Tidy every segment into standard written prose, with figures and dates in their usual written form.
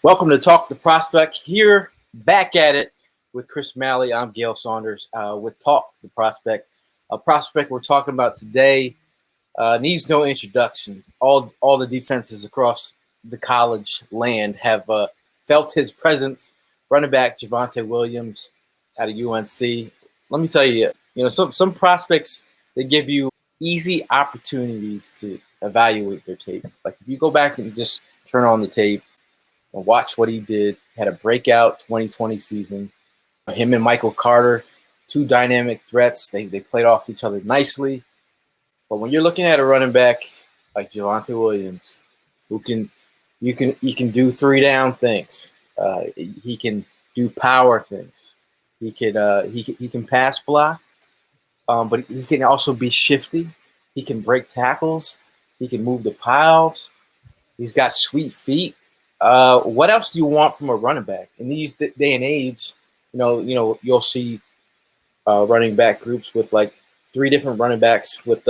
Welcome to Talk the Prospect. Here, back at it with Chris Mallee. I'm Gayle Saunders with Talk the Prospect. A prospect we're talking about today needs no introduction. All the defenses across the college land have felt his presence. Running back Javonte Williams out of UNC. Let me tell you, some prospects, they give you easy opportunities to evaluate their tape. Like if you go back and just turn on the tape and watch what he did, had a breakout 2020 season. Him and Michael Carter, two dynamic threats. They played off each other nicely. But when you're looking at a running back like Javonte Williams, he can do 3-down things. He can do power things. He can pass block, but he can also be shifty. He can break tackles. He can move the piles. He's got sweet feet. What else do you want from a running back in these day and age? You'll see running back groups with like 3 different running backs with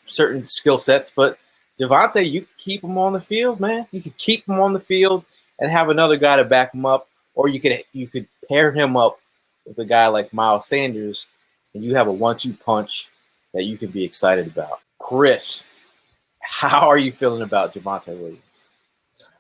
certain skill sets. But Javonte, you can keep him on the field, man. You could keep him on the field and have another guy to back him up, or you could pair him up with a guy like Miles Saunders, and you have a 1-2 punch that you can be excited about. Chris, how are you feeling about Javonte Williams?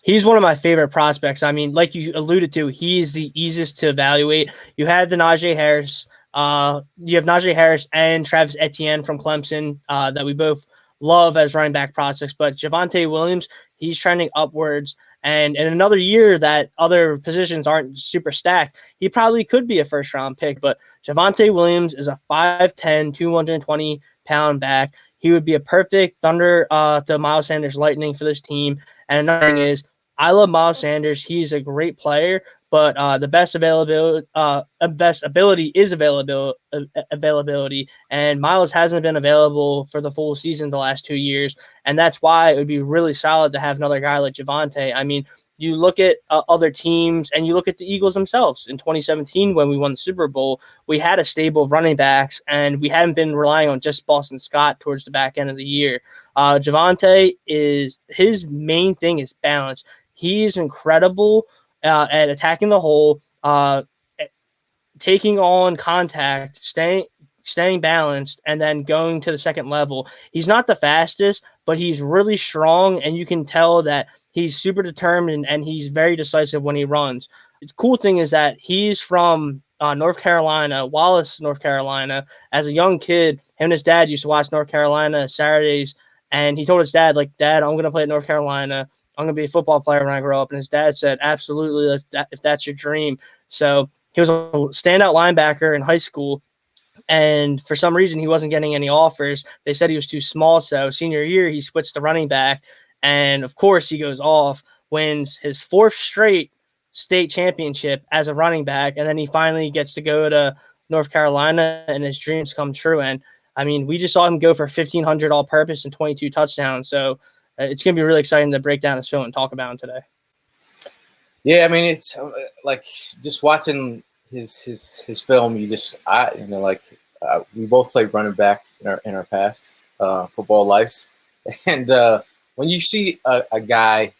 He's one of my favorite prospects. I mean, like you alluded to, he's the easiest to evaluate. You had the Najee Harris. You have Najee Harris and Travis Etienne from Clemson that we both love as running back prospects. But Javonte Williams, he's trending upwards. And in another year that other positions aren't super stacked, he probably could be a first-round pick. But Javonte Williams is a 5'10", 220-pound back. He would be a perfect thunder to Miles Sanders Lightning for this team. And another thing is, I love Miles Sanders. He's a great player, but the best ability is availability. And Miles hasn't been available for the full season the last 2 years, and that's why it would be really solid to have another guy like Javonte. I mean, you look at other teams, and you look at the Eagles themselves. In 2017, when we won the Super Bowl, we had a stable of running backs, and we hadn't been relying on just Boston Scott towards the back end of the year. Javonte, his main thing is balance. He is incredible at attacking the hole, taking on contact, staying balanced, and then going to the second level. He's not the fastest, but he's really strong, and you can tell that he's super determined and he's very decisive when he runs. The cool thing is that he's from North Carolina, Wallace, North Carolina. As a young kid, him and his dad used to watch North Carolina Saturdays, and he told his dad, like, "Dad, I'm going to play at North Carolina. I'm going to be a football player when I grow up." And his dad said, "Absolutely, if that's your dream." So he was a standout linebacker in high school, and for some reason he wasn't getting any offers. They said he was too small, so senior year he switched to running back, and of course he goes off, wins his 4th straight state championship as a running back, and then he finally gets to go to North Carolina, and his dreams come true. And I mean, we just saw him go for 1,500 all-purpose and 22 touchdowns, so it's going to be really exciting to break down his film and talk about him today. Yeah, I mean, it's like just watching his film. We both played running back in our past football lives, and when you see a guy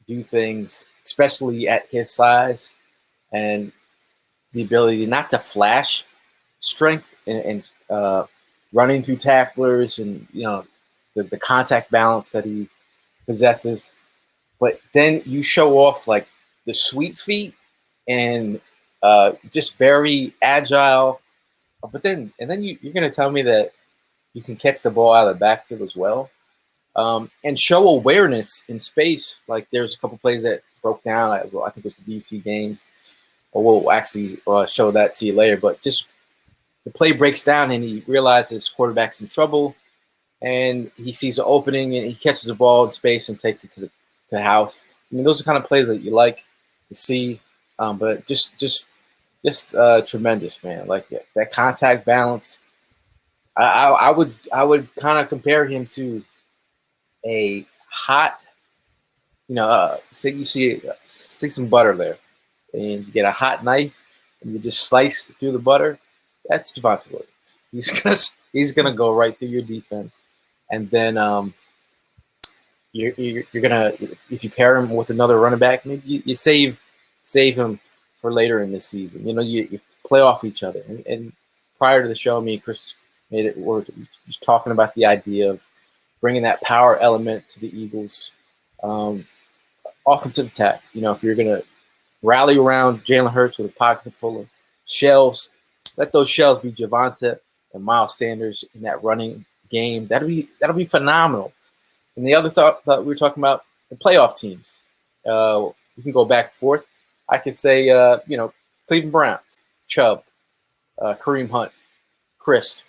do things, especially at his size, and the ability not to flash strength and running through tacklers, and the contact balance that he possesses, but then you show off like the sweet feet and just very agile. But then you're going to tell me that you can catch the ball out of the backfield as well, and show awareness in space. Like there's a couple plays that broke down. I think it was the DC game. Or we'll actually show that to you later. But just the play breaks down and he realizes quarterback's in trouble, and he sees an opening and he catches the ball in space and takes it to the house. I mean, those are the kind of plays that you like to see. But just tremendous, man. Like that contact balance. I would kind of compare him to a hot, say you see some butter there, and you get a hot knife and you just slice through the butter. That's Javonte Williams. He's gonna go right through your defense, and then you're gonna, if you pair him with another running back, maybe you save him for later in this season. You play off each other. And prior to the show, me and Chris we're just talking about the idea of bringing that power element to the Eagles, offensive attack. If you're gonna rally around Jalen Hurts with a pocket full of shells, let those shells be Javonte and Miles Sanders in that running game. That'll be phenomenal. And the other thought that we were talking about, the playoff teams. We can go back and forth. I could say, Cleveland Browns, Chubb, Kareem Hunt, Chris.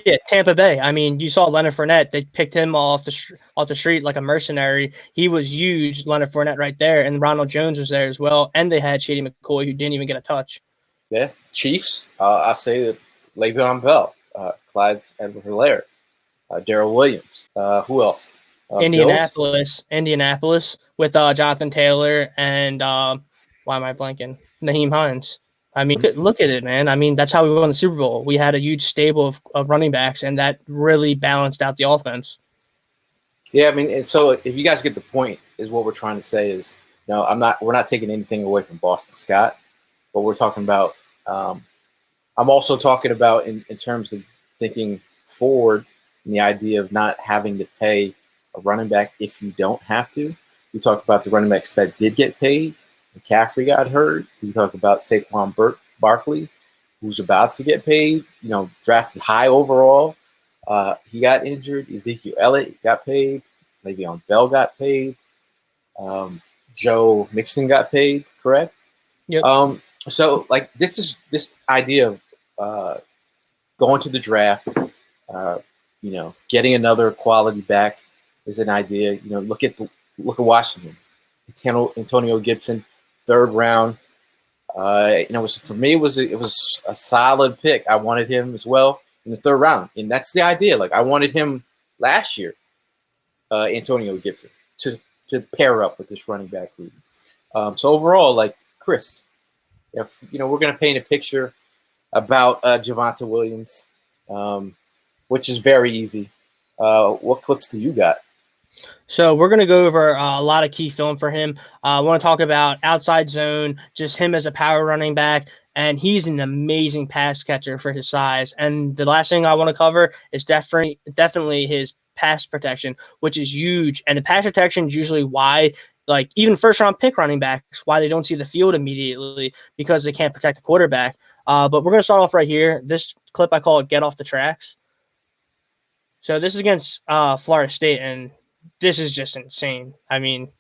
Yeah, Tampa Bay. I mean, you saw Leonard Fournette. They picked him off the street like a mercenary. He was huge, Leonard Fournette right there, and Ronald Jones was there as well. And they had Shady McCoy, who didn't even get a touch. Yeah, Chiefs. I say that Le'Veon Bell, Clyde Edwards-Helaire, Darrell Williams. Who else? Indianapolis with Jonathan Taylor and why am I blanking? Naheem Hines. I mean, look at it, man. I mean, that's how we won the Super Bowl. We had a huge stable of running backs, and that really balanced out the offense. Yeah, I mean, and so if you guys get the point, is what we're trying to say is, we're not taking anything away from Boston Scott, but we're talking about. I'm also talking about in terms of thinking forward, and the idea of not having to pay a running back if you don't have to. We talked about the running backs that did get paid. McCaffrey got hurt. We talk about Saquon Barkley, who's about to get paid, drafted high overall. He got injured. Ezekiel Elliott got paid. Le'Veon Bell got paid. Joe Mixon got paid, correct? Yep. So, this idea of going to the draft, getting another quality back is an idea. Look at Washington. Antonio Gibson, 3rd round. For me, it was a solid pick. I wanted him as well in the 3rd round, and that's the idea. I wanted him last year, Antonio Gibson, to pair up with this running back group. So overall, Chris, if we're going to paint a picture about Javonte Williams, which is very easy. What clips do you got? So we're going to go over a lot of key film for him. I want to talk about outside zone, just him as a power running back, and he's an amazing pass catcher for his size. And the last thing I want to cover is definitely his pass protection, which is huge. And the pass protection is usually why, even first-round pick running backs, why they don't see the field immediately, because they can't protect the quarterback. But we're going to start off right here. This clip, I call it Get Off the Tracks. So this is against Florida State, and this is just insane. I mean,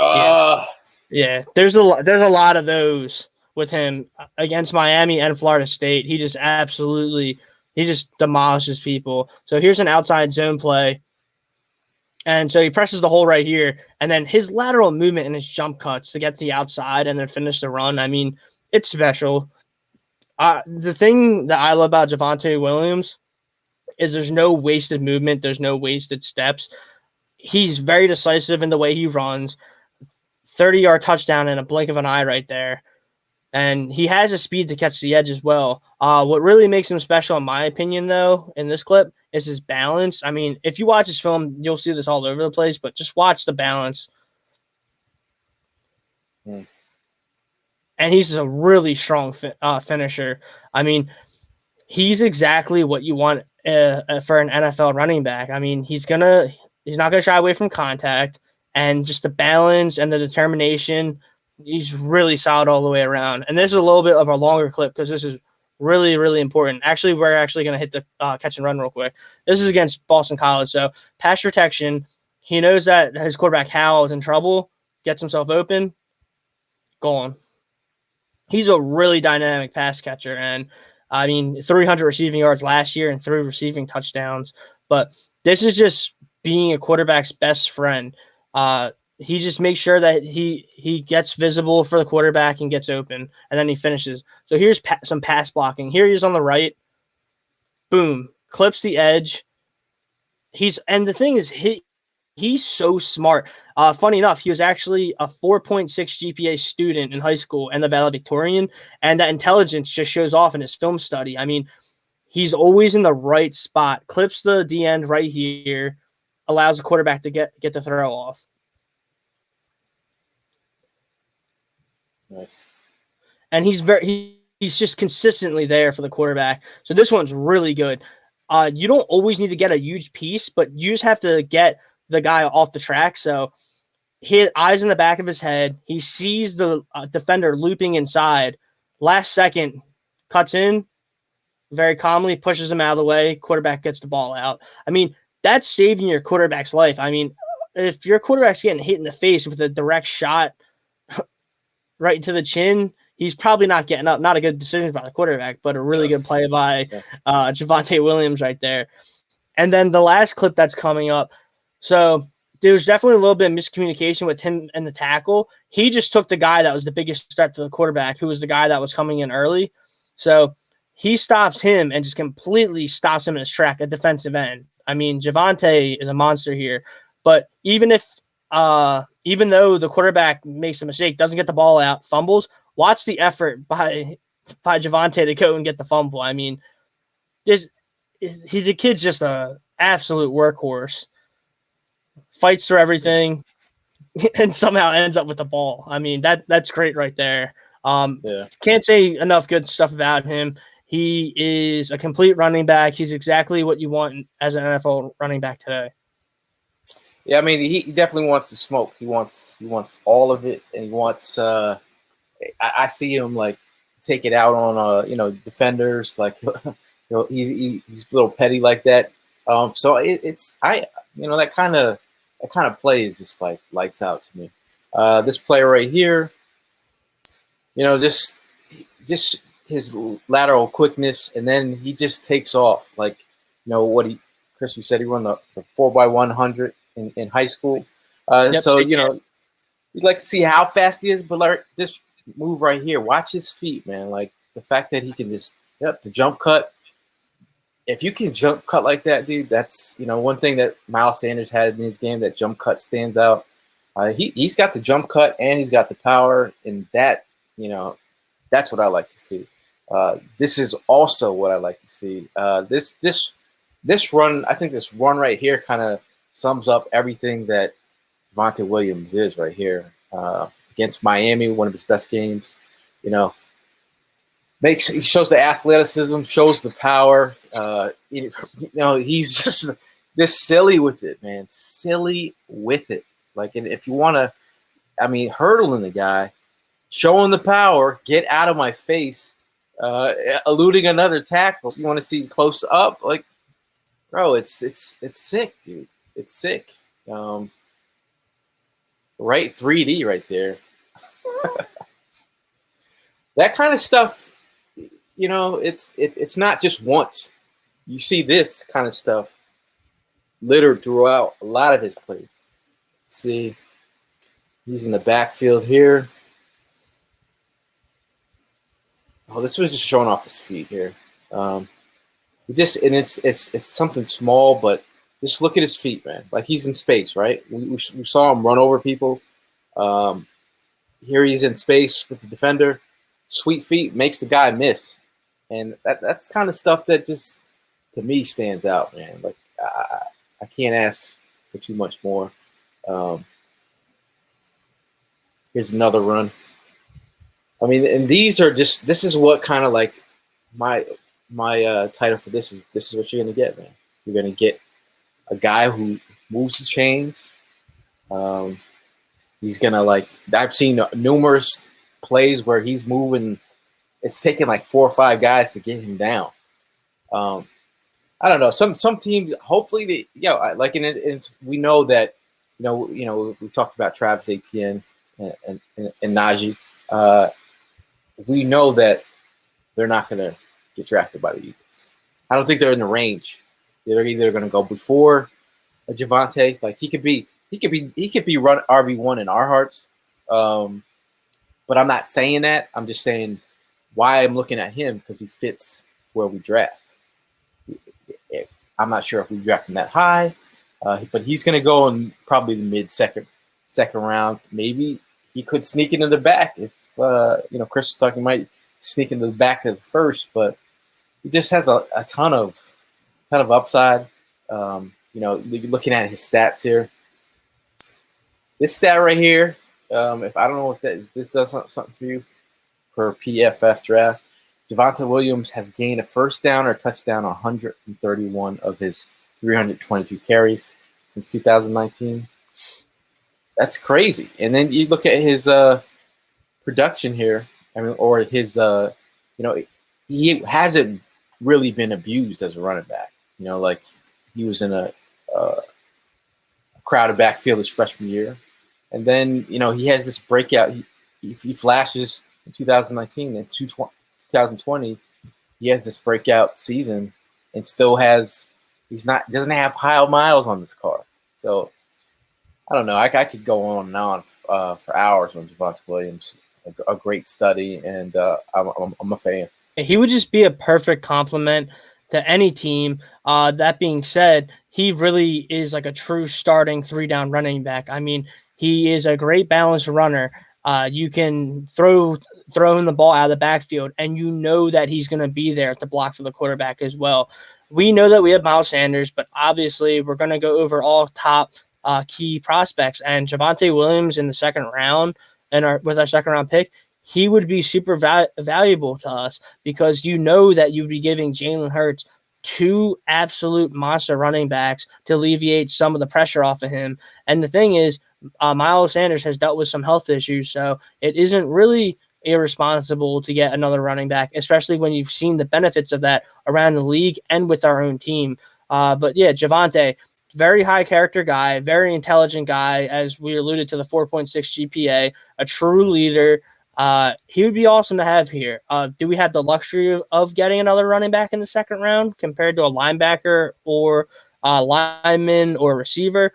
yeah. There's a lot of those with him against Miami and Florida State. He just demolishes people. So here's an outside zone play, and so he presses the hole right here, and then his lateral movement and his jump cuts to get to the outside and then finish the run. I mean, it's special. The thing that I love about Javonte Williams is there's no wasted movement. There's no wasted steps. He's very decisive in the way he runs. 30-yard touchdown in a blink of an eye right there. And he has a speed to catch the edge as well. What really makes him special, in my opinion, though, in this clip, is his balance. I mean, if you watch his film, you'll see this all over the place, but just watch the balance. Mm. And he's a really strong finisher. I mean, he's exactly what you want for an NFL running back. I mean, he's not gonna shy away from contact, and just the balance and the determination. He's really solid all the way around. And this is a little bit of a longer clip because this is really, really important. Actually, we're actually gonna hit the catch and run real quick. This is against Boston College, so pass protection. He knows that his quarterback Howell is in trouble, gets himself open, gone. He's a really dynamic pass catcher, and I mean, 300 receiving yards last year and 3 receiving touchdowns. But this is just being a quarterback's best friend. He just makes sure that he gets visible for the quarterback and gets open, and then he finishes. So here's some pass blocking. Here he is on the right. Boom. Clips the edge. And the thing is, he's so smart. Funny enough, he was actually a 4.6 GPA student in high school and the valedictorian, and that intelligence just shows off in his film study. I mean, he's always in the right spot. Clips the D end right here, allows the quarterback to get the throw off. Nice. And he's just consistently there for the quarterback. So this one's really good. You don't always need to get a huge piece, but you just have to get the guy off the track. So he eyes in the back of his head. He sees the defender looping inside. Last second, cuts in very calmly, pushes him out of the way. Quarterback gets the ball out. I mean, that's saving your quarterback's life. I mean, if your quarterback's getting hit in the face with a direct shot right to the chin, he's probably not getting up. Not a good decision by the quarterback, but a really good play by Javonte Williams right there. And then the last clip that's coming up. So there was definitely a little bit of miscommunication with him and the tackle. He just took the guy that was the biggest threat to the quarterback, who was the guy that was coming in early. So he stops him and just completely stops him in his track at defensive end. I mean, Javonte is a monster here. But even though the quarterback makes a mistake, doesn't get the ball out, fumbles, watch the effort by Javonte to go and get the fumble. I mean, the kid's just a absolute workhorse. Fights through everything and somehow ends up with the ball. I mean, that's great right there. Can't say enough good stuff about him. He is a complete running back. He's exactly what you want as an NFL running back today. Yeah, I mean, he definitely wants to smoke. He wants all of it, and he wants. I see him like take it out on defenders. Like he's a little petty like that. So that kind of play is just like lights out to me. This player right here, just his lateral quickness, and then he just takes off. Like, Chris, you said he run the 4x100 in high school. Yep, so, you'd like to see how fast he is, but like this move right here, watch his feet, man. Like the fact that he can just, the jump cut. If you can jump cut like that, dude, that's, one thing that Miles Sanders had in his game, that jump cut stands out. He's got the jump cut and he's got the power, and that, that's what I like to see. This is also what I like to see. This run, I think this run right here kind of sums up everything that Javonte Williams is right here against Miami, one of his best games. He shows the athleticism, shows the power. He's just this silly with it, man. Silly with it. Like, and if you want to, hurdling the guy, showing the power, get out of my face, eluding another tackle. You want to see close up, like, bro, it's sick, dude. It's sick. Right 3D right there. That kind of stuff, it's not just once. You see this kind of stuff littered throughout a lot of his plays. Let's see, he's in the backfield here. Oh, this was just showing off his feet here. It's something small, but just look at his feet, man. Like, he's in space, right? We saw him run over people. Here he's in space with the defender. Sweet feet, makes the guy miss. And that's kind of stuff that just, to me, stands out, man. Like, I can't ask for too much more. Here's another run. And these are just, this is what kind of like my title for this is what you're going to get, man. You're going to get a guy who moves the chains. He's going to, like, I've seen numerous plays where he's moving. It's taking like 4 or 5 guys to get him down. I don't know. Some teams, hopefully, we know that, we've talked about Travis Etienne and Najee. We know that they're not going to get drafted by the Eagles. I don't think they're in the range. They're either going to go before a Javonte. Like, he could be run RB1 in our hearts. But I'm not saying that. I'm just saying why I'm looking at him, because he fits where we draft. I'm not sure if we draft him that high, but he's going to go in probably the mid-second round. Maybe he could sneak into the back if Chris was talking, might sneak into the back of the first, but he just has a ton of upside. looking at his stats here, this stat right here, if I don't know if this does something for you for PFF draft, Javonte Williams has gained a first down or touchdown on 131 of his 322 carries since 2019. That's crazy. And then you look at his production here. I mean, or his he hasn't really been abused as a running back. Like he was in a crowded backfield his freshman year, and then he has this breakout. He flashes in 2019 and 2020. He has this breakout season, and still doesn't have high miles on this car. So I don't know. I could go on and on for hours on Javonte Williams. A great study, and I'm a fan. He would just be a perfect complement to any team. That being said, he really is like a true starting 3-down running back. I mean, he is a great balanced runner. You can throw him the ball out of the backfield, and you know that he's going to be there to block for the quarterback as well. We know that we have Miles Saunders, but obviously we're going to go over all top key prospects. And Javonte Williams in the second round, with our second round pick, he would be super valuable to us because you know that you'd be giving Jalen Hurts 2 absolute monster running backs to alleviate some of the pressure off of him. And the thing is, Miles Sanders has dealt with some health issues, so it isn't really irresponsible to get another running back, especially when you've seen the benefits of that around the league and with our own team. But yeah, Javonte, very high character guy, very intelligent guy, as we alluded to the 4.6 GPA, a true leader. He would be awesome to have here. Do we have the luxury of getting another running back in the second round compared to a linebacker or a lineman or receiver?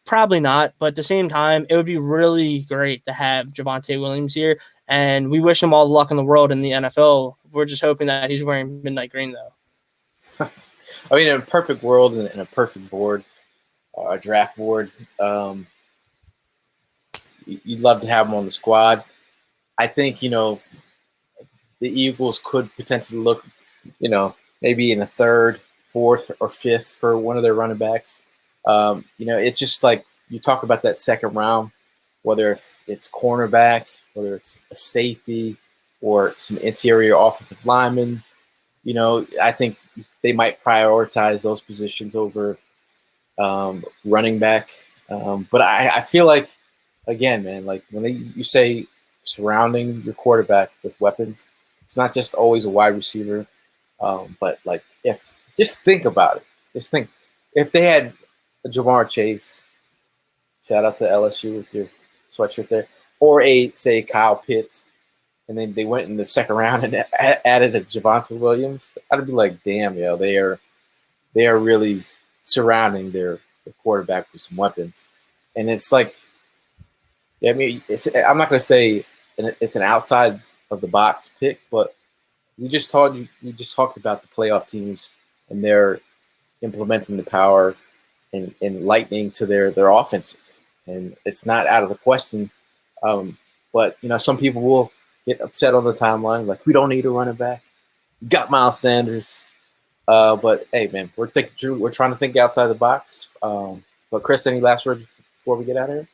Probably not, but at the same time, it would be really great to have Javonte Williams here, and we wish him all the luck in the world in the NFL. We're just hoping that he's wearing midnight green, though. I mean, in a perfect world and in a perfect board, a draft board, you'd love to have him on the squad. I think, the Eagles could potentially look, maybe in the third, fourth, or fifth for one of their running backs. It's just like you talk about that second round, whether it's cornerback, whether it's a safety or some interior offensive lineman. I think they might prioritize those positions over running back. But I feel like, again, man, like when you say surrounding your quarterback with weapons, it's not just always a wide receiver. But like just think about it. Just think if they had a Jamar Chase, shout out to LSU with your sweatshirt there, or say Kyle Pitts, and then they went in the second round and added a Javonte Williams, I'd be like, damn, they are really surrounding their quarterback with some weapons. And it's like, I mean, I'm not going to say it's an outside of the box pick, but we just talked about the playoff teams and they're implementing the power and lightning to their offenses, and it's not out of the question. But some people will get upset on the timeline, like we don't need a running back. We got Miles Sanders, but hey, man, we're trying to think outside the box. But Chris, any last words before we get out of here?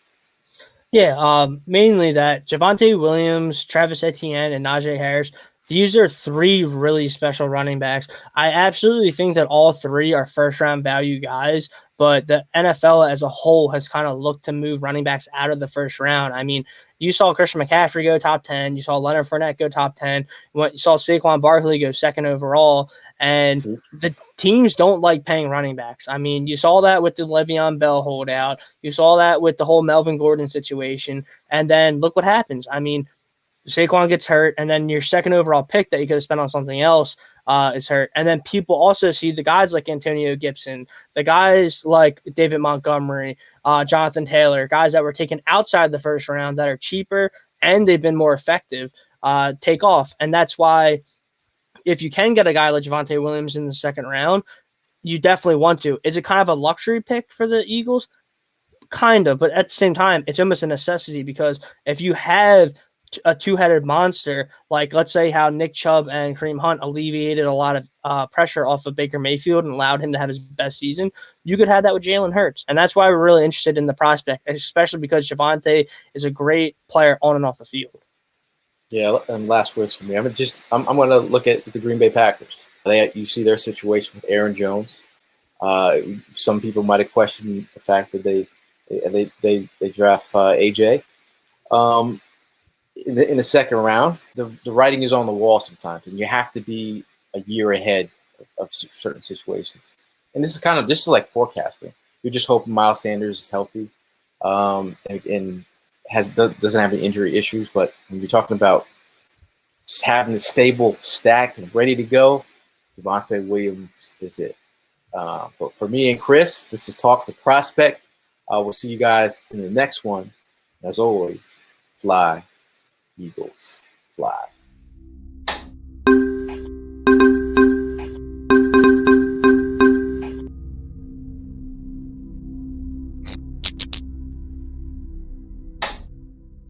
Yeah, mainly that Javonte Williams, Travis Etienne, and Najee Harris, these are 3 really special running backs. I absolutely think that all 3 are first-round value guys, but the NFL as a whole has kind of looked to move running backs out of the first round. I mean, you saw Christian McCaffrey go top 10. You saw Leonard Fournette go top 10. You saw Saquon Barkley go second overall. And the teams don't like paying running backs. I mean, you saw that with the Le'Veon Bell holdout. You saw that with the whole Melvin Gordon situation. And then look what happens. I mean, Saquon gets hurt, and then your second overall pick that you could have spent on something else is hurt. And then people also see the guys like Antonio Gibson, the guys like David Montgomery, Jonathan Taylor, guys that were taken outside the first round that are cheaper and they've been more effective, take off. And that's why if you can get a guy like Javonte Williams in the second round, you definitely want to. Is it kind of a luxury pick for the Eagles? Kind of, but at the same time, it's almost a necessity because if you have a two-headed monster, like let's say how Nick Chubb and Kareem Hunt alleviated a lot of pressure off of Baker Mayfield and allowed him to have his best season, you could have that with Jalen Hurts. And that's why we're really interested in the prospect, especially because Javonte is a great player on and off the field. Yeah, and last words for me. I'm going to look at the Green Bay Packers. You see their situation with Aaron Jones. Some people might have questioned the fact that they draft AJ in the second round. The writing is on the wall sometimes, and you have to be a year ahead of certain situations. And this is like forecasting. You're just hoping Miles Sanders is healthy and doesn't have any injury issues. But when you're talking about just having the stable, stacked, and ready to go, Javonte Williams is it. But for me and Chris, this is Talk the Prospect. We'll see you guys in the next one. As always, fly, Eagles, fly.